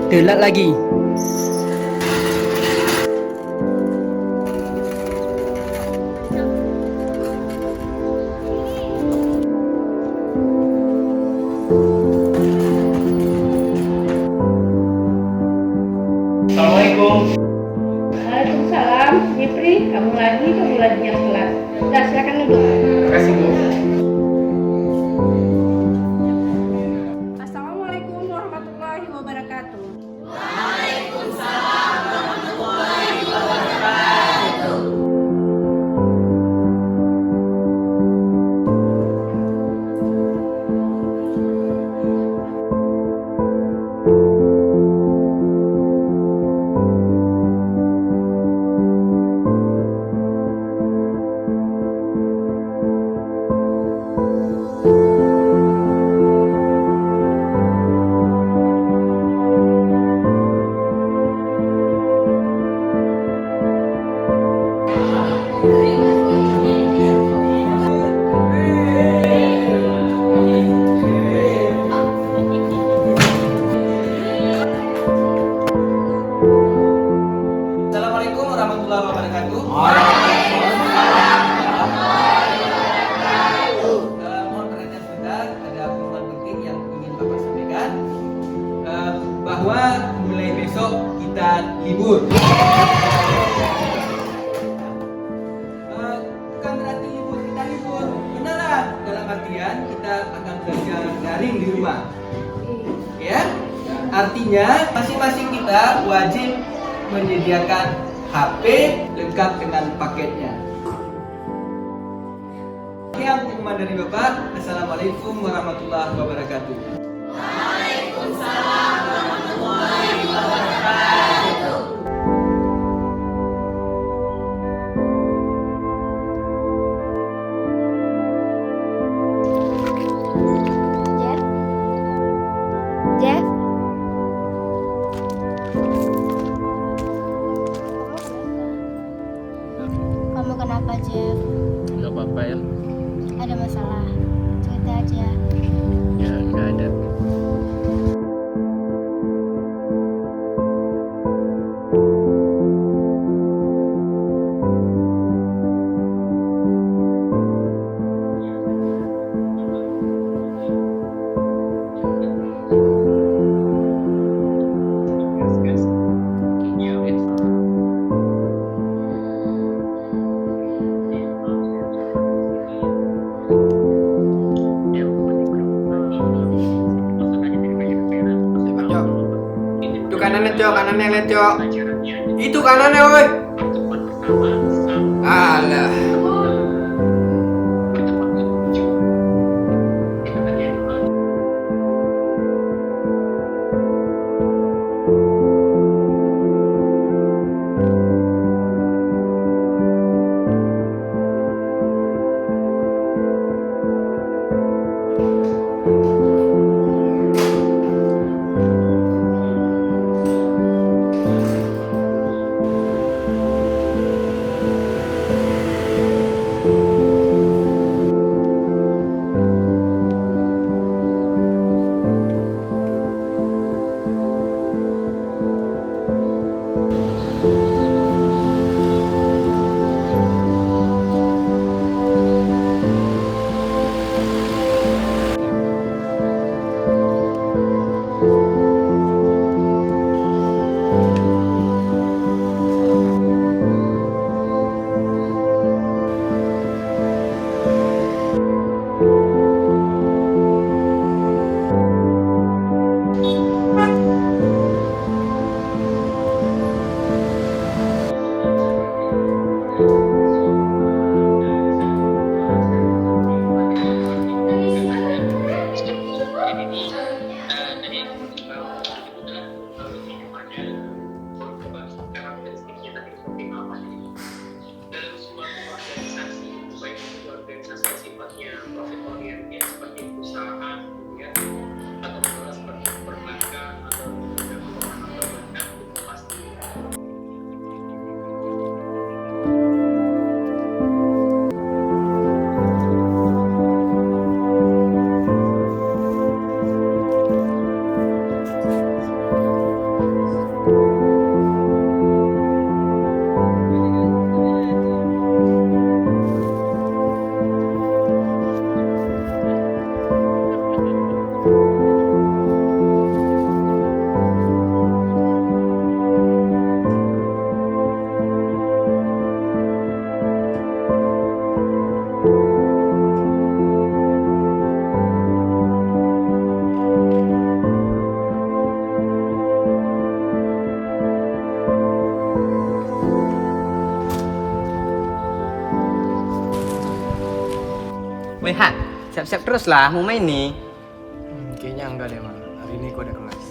Telat lagi. Assalamualaikum. Waalaikumsalam, Jepri, kamu lagi belajar kelas. Udah, silakan duduk. Terima kasih, Bu. Assalamualaikum warahmatullahi wabarakatuh. Assalamualaikum warahmatullahi wabarakatuh. Mohon perhatian sebentar, ada pengumuman penting yang ingin Bapak sampaikan. Bahwa mulai besok kita libur. Bukan berarti libur, kita libur beneran. Dalam artian kita akan belajar daring di rumah. Ya, artinya masing-masing kita wajib menyediakan HP lengkap dengan paketnya. Sekian pengumuman dari Bapak. Assalamualaikum warahmatullahi wabarakatuh. Jeff? Jeff? Kamu kenapa, Jeff? Gak apa-apa ya. Ada masalah? Cerita aja. Ya gak ada. Itu kanannya, Cok, kanannya lihat, Cok. Itu kanannya, woi. Alah. Weh, siap-siap terus lah mau main nih. Kayaknya enggak deh, Mal. Hari ini aku ada kelas.